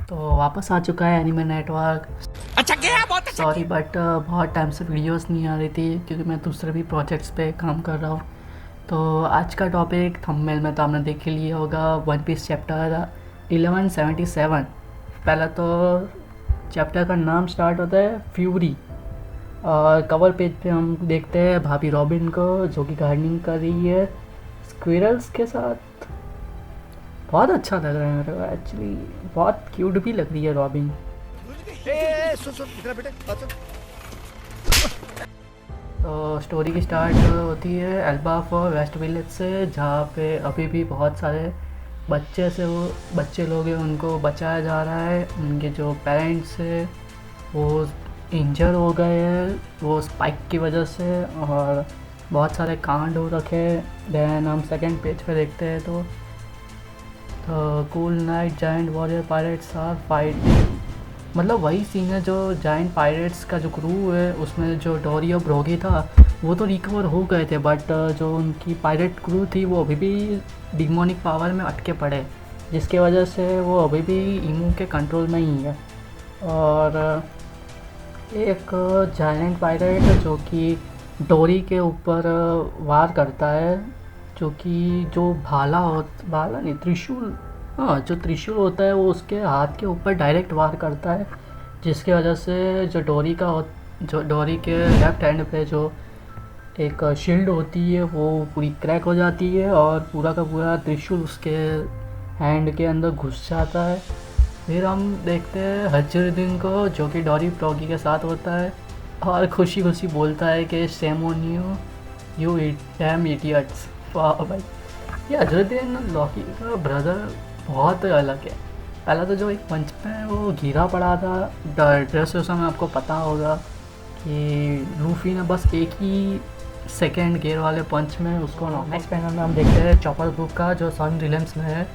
तो वापस आ चुका है एनिमे नेटवर्क। अच्छा गया बहुत अच्छा सॉरी बट बहुत टाइम से वीडियोस नहीं आ रही थी क्योंकि मैं दूसरे भी प्रोजेक्ट्स पे काम कर रहा हूँ। तो आज का टॉपिक थंबनेल में तो आपने देख ही लिया होगा, वन पीस चैप्टर 1177। पहला तो चैप्टर का नाम स्टार्ट होता है फ्यूरी, और कवर पेज पे हम देखते हैं भाभी रॉबिन को जो कि गार्डनिंग कर रही है स्क्विरल्स के साथ। बहुत अच्छा लग रहा है मेरे को एक्चुअली, बहुत क्यूट भी लग रही है रॉबिन। सुन सुन इधर बेटे बात सुन। तो स्टोरी की स्टार्ट होती है एल्बाफ वेस्ट विलेज से, जहाँ पे अभी भी बहुत सारे बच्चे लोग हैं उनको बचाया जा रहा है। उनके जो पेरेंट्स है वो इंजर हो गए हैं वो स्पाइक की वजह से, और बहुत सारे कांड हो रखे हैं। देन हम सेकंड पेज पे देखते हैं तो cool night giant warrior pirates are fighting, मतलब वही सीन है जो जायंट पायरेट्स का जो क्रू है उसमें जो डोरी और ब्रोगी था वो तो रिकवर हो गए थे, बट जो उनकी पायरेट क्रू थी वो अभी भी डिमोनिक पावर में अटके पड़े, जिसके वजह से वो अभी भी इमू के कंट्रोल में ही है। और एक जायंट पायरेट जो कि डोरी के ऊपर वार करता है, जो कि जो भाला नहीं त्रिशूल, हाँ जो त्रिशूल होता है वो उसके हाथ के ऊपर डायरेक्ट वार करता है, जिसकी वजह से जो डोरी के लेफ्ट हैंड पे जो एक शील्ड होती है वो पूरी क्रैक हो जाती है और पूरा का पूरा त्रिशूल उसके हैंड के अंदर घुस जाता है। फिर हम देखते हैं हजरुद्दीन को जो कि डोरी फ्रॉगी के साथ होता है और खुशी खुशी बोलता है कि shame on you dam idiots. वाह भाई, ये हजरुद्दीन लॉकी का ब्रदर बहुत अलग है। पहला तो जो एक मंच पे वो घिरा पड़ा था ड्रेस में, आपको पता होगा कि लूफी ने बस एक ही सेकेंड गियर वाले पंच में उसको नॉक। नेक्स्ट पैनल में हम देखते हैं चॉपर ग्रुप का जो सन रिलेंस में है,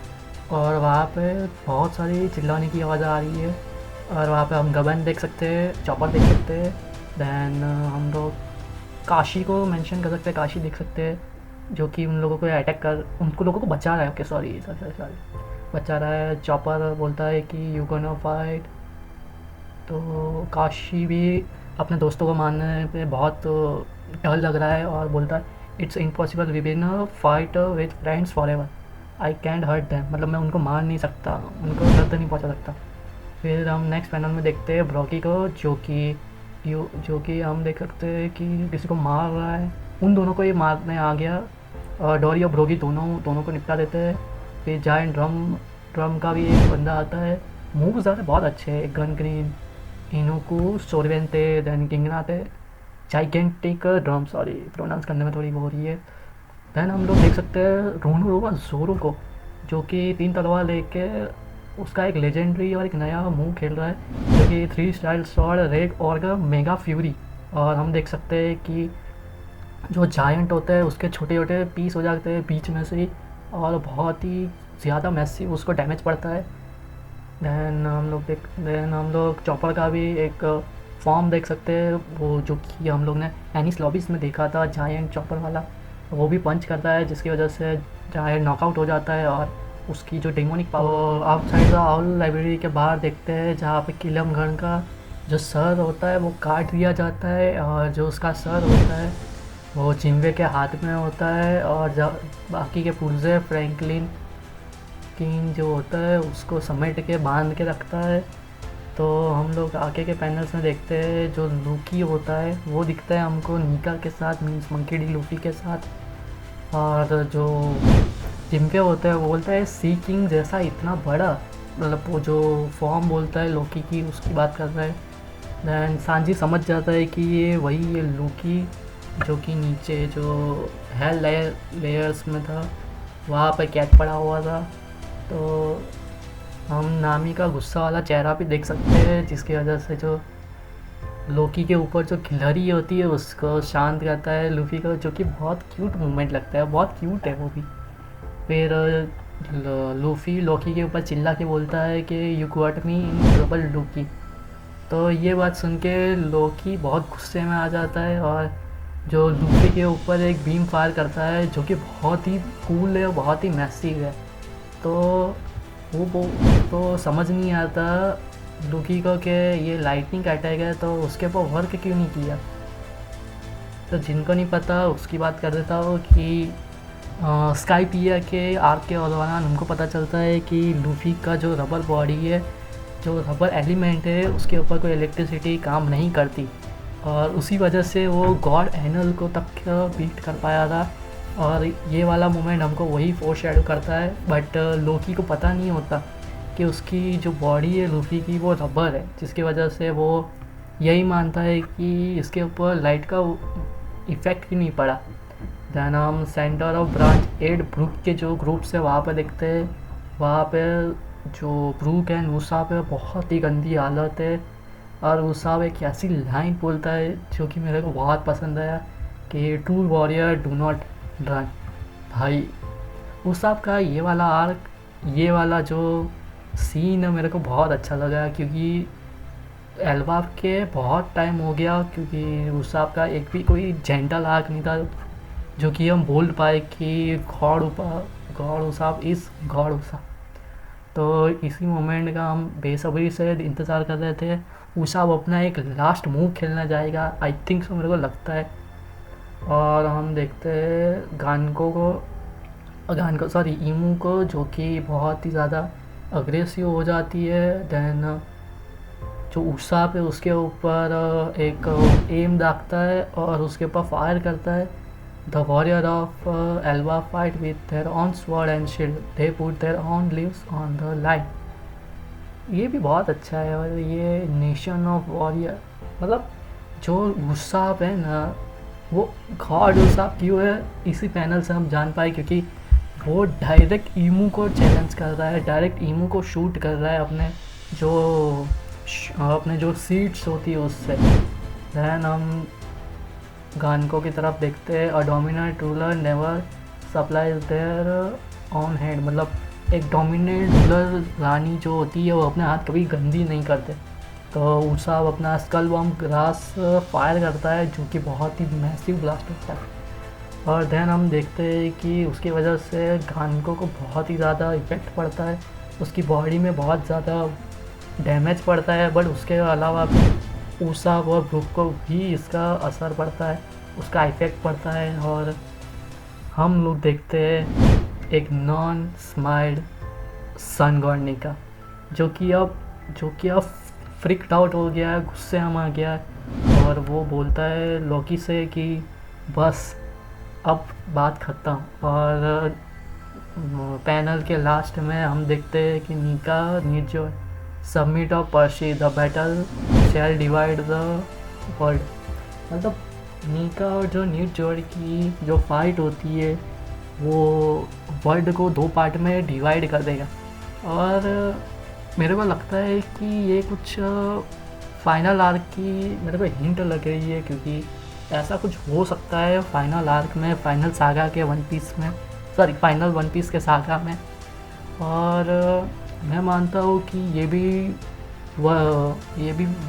और वहाँ पे बहुत सारी चिल्लाने की आवाज़ आ रही है, और वहाँ पे हम गबन देख सकते हैं, चॉपर देख सकते हैं। दैन हम लोग काशी को मेंशन कर सकते हैं, काशी देख सकते हैं जो कि उन लोगों को उनको लोगों को बचा रहा है। ओके सॉरी बचा रहा है। चॉपर बोलता है कि यू गोना फाइट, तो काशी भी अपने दोस्तों को मारने पे बहुत डर लग रहा है और बोलता है it's impossible we win fight with friends for ever, I can't hurt them, मतलब मैं उनको मार नहीं सकता, उनको दर्द नहीं पहुंचा सकता। फिर हम नेक्स्ट पैनल में देखते हैं ब्रॉकी को जो कि हम देख सकते हैं कि किसी को मार रहा है, उन दोनों को ये मारने आ गया, और डोरी और ब्रोगी दोनों को निपटा देते हैं। फिर जायंट ड्रम का भी एक बंदा आता है, मूव ज़्यादा बहुत अच्छे हैं, गन ग्रीन इनोकू सोरवेंते दैन किंगनाते जाइगेंटिक ड्रम, सॉरी प्रोनाउंस करने में थोड़ी वो हो रही है। दैन हम लोग देख सकते हैं रोनोरोवा जोरो को जो कि 3 तलवार लेके उसका एक लेजेंडरी और एक नया मूव खेल रहा है जो कि 3 स्टाइल स्वॉर्ड रेग और मेगा फ्यूरी। और हम देख सकते हैं कि जो जायंट होता है उसके छोटे छोटे पीस हो जाते हैं बीच में से ही, और बहुत ही ज़्यादा मैसिव उसको डैमेज पड़ता है। देन हम लोग चॉपर का भी एक फॉर्म देख सकते हैं, वो जो कि हम लोग ने एनिस लॉबीज में देखा था, जायंट चॉपर वाला, वो भी पंच करता है जिसकी वजह से जायंट नॉकआउट हो जाता है और उसकी जो demonic power. Outside the owl library के बाहर देखते हैं जहाँ पे किलमगढ़ का जो सर होता है वो काट दिया जाता है, और जो उसका सर होता है वो जिम्बे के हाथ में होता है, और बाकी के पुर्जे फ्रैंकलिन किंग जो होता है उसको समेट के बांध के रखता है। तो हम लोग आगे के पैनल्स में देखते हैं जो लूकी होता है वो दिखता है हमको नीका के साथ, मीन्स मंकी डी लूफी के साथ, और जो जिम्बे होता है वो बोलता है सी किंग जैसा इतना बड़ा, मतलब वो जो फॉर्म बोलता है लोकी की उसकी बात कर रहा है। दैन सांजी समझ जाता है कि ये वही है लूकी जो कि नीचे जो हेल लेयर्स में था वहाँ पे कैद पड़ा हुआ था। तो हम नामी का गुस्सा वाला चेहरा भी देख सकते हैं जिसकी वजह से जो लोकी के ऊपर जो खिलहरी होती है उसको शांत करता है लूफी को, जो कि बहुत क्यूट मोमेंट लगता है, बहुत क्यूट है वो भी। फिर लूफी लोकी के ऊपर चिल्ला के बोलता है कि you got me in trouble Lockie. तो ये बात सुन के लोकी बहुत गुस्से में आ जाता है और जो लूफी के ऊपर एक बीम फायर करता है जो कि बहुत ही कूल है और बहुत ही मैसिव है। तो वो तो समझ नहीं आता लूकी को कि ये लाइटनिंग अटैक है तो उसके ऊपर वर्क क्यों नहीं किया। तो जिनको नहीं पता उसकी बात कर देता हूँ कि स्काई पिया के आर्क के दौरान उनको पता चलता है कि लूफी का जो रबर बॉडी है, जो रबर एलिमेंट है, उसके ऊपर कोई इलेक्ट्रिसिटी काम नहीं करती और उसी वजह से वो गॉड एनल को तक बीट कर पाया था। और ये वाला मोमेंट हमको वही फोर शेडो करता है, बट लोकी को पता नहीं होता कि उसकी जो बॉडी है लूफी की वो रबर है, जिसकी वजह से वो यही मानता है कि इसके ऊपर लाइट का इफ़ेक्ट ही नहीं पड़ा। दैन हम सेंटर ऑफ ब्रांच 8 ब्रूक के जो ग्रुप्स है वहाँ पे देखते हैं। वहाँ पे जो ब्रूक एंड उसाब है बहुत ही गंदी हालत है और उसाब एक ऐसी लाइन बोलता है जो कि मेरे को बहुत पसंद आया कि true warrior do not run. भाई उसाब का ये वाला आर्क, ये वाला जो सीन है मेरे को बहुत अच्छा लगा, क्योंकि एल्बाफ के बहुत टाइम हो गया, क्योंकि उसाब का एक भी कोई जेंटल आर्क नहीं था जो कि हम बोल पाए कि गॉड उसाब इज़ गॉड उसाब। तो इसी मोमेंट का हम बेसब्री से इंतज़ार कर रहे थे। उसाब अपना एक लास्ट मूव खेलना जाएगा, आई थिंक सो, मेरे को लगता है। और हम देखते हैं गानको सॉरी ईमू को, जो कि बहुत ही ज़्यादा अग्रेसिव हो जाती है। देन जो उसाब है उसके ऊपर एक एम दागता है और उसके ऊपर फायर करता है। The warrior of Elba fight with their own sword and shield, they put their own lives on the line. ये भी बहुत अच्छा है। और ये नेशन ऑफ वॉरियर, मतलब जो उसाब है ना, वो गॉड उसाब क्यों है इसी पैनल से हम जान पाए, क्योंकि वो डायरेक्ट ईमू को चैलेंज कर रहा है, डायरेक्ट ईमू को शूट कर रहा है अपने जो सीट्स होती है उससे। दैन हम गानको की तरफ देखते हैं। A dominant ruler never supplies their own hand, मतलब एक डोमिनेंट रूलर रानी जो होती है वो अपने हाथ कभी गंदी नहीं करते। तो उसाब अपना स्कल बॉम्ब ग्रास फायर करता है जो कि बहुत ही मैसिव ब्लास्ट होता है। और देन हम देखते हैं कि उसकी वजह से गानको को बहुत ही ज़्यादा इफ़ेक्ट पड़ता है, उसकी बॉडी में बहुत ज़्यादा डैमेज पड़ता है, बट उसके अलावा भी उसाब और ब्रूक को भी इसका असर पड़ता है, उसका इफ़ेक्ट पड़ता है। और हम लोग देखते हैं एक नॉन स्माइल्ड सन गॉर्निका जो कि अब फ्रिक्ड आउट हो गया है, गुस्से में आ गया है। और वो बोलता है लोकी से कि बस अब बात ख़त्म। और पैनल के लास्ट में हम देखते हैं कि नीका नीड जो सबमिट ऑफ पर्शी, the battle shall divide the world, मतलब नीका और जो नीड जोड़ की जो फाइट होती है वो वर्ल्ड को 2 पार्ट में डिवाइड कर देगा। और मेरे को लगता है कि ये कुछ फाइनल आर्क की मेरे को हिंट लग रही है, क्योंकि ऐसा कुछ हो सकता है फाइनल आर्क में, फाइनल सागा के फाइनल वन पीस के सागा में। और मैं मानता हूँ कि ये भी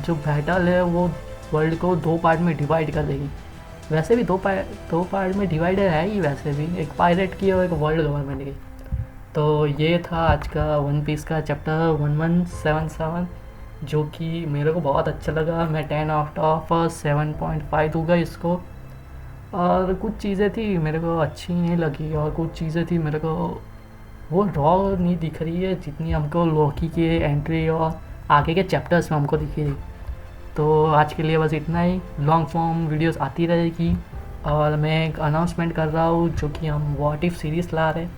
जो बैटल है वो वर्ल्ड को 2 पार्ट में डिवाइड कर देगी। वैसे भी 2 पार्ट में डिवाइड है ही, वैसे भी एक पायरेट की और एक वर्ल्ड गवर्नमेंट की। तो ये था आज का वन पीस का चैप्टर 1177 जो कि मेरे को बहुत अच्छा लगा। मैं 10 आउट ऑफ 7.5 दूँगा इसको। और कुछ चीज़ें थी मेरे को अच्छी नहीं लगी और कुछ चीज़ें थी मेरे को वो रॉ नहीं दिख रही है जितनी हमको लोकी के एंट्री और आगे के चैप्टर्स में हमको दिखी थी। तो आज के लिए बस इतना ही। लॉन्ग फॉर्म वीडियोस आती रहेगी और मैं एक अनाउंसमेंट कर रहा हूँ जो कि हम व्हाट इफ़ सीरीज़ ला रहे हैं।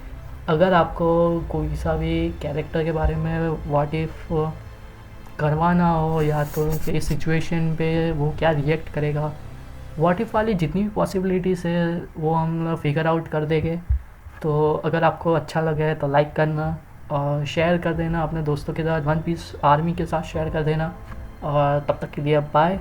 अगर आपको कोई सा भी कैरेक्टर के बारे में व्हाट इफ़ करवाना हो या तो इस सिचुएशन पे वो क्या रिएक्ट करेगा, व्हाट इफ़ वाली जितनी भी पॉसिबिलिटीज़ है वो हम फिगर आउट कर देंगे। तो अगर आपको अच्छा लगे तो लाइक करना और शेयर कर देना अपने दोस्तों के साथ, वन पीस आर्मी के साथ शेयर कर देना। और तब तक के लिए बाय।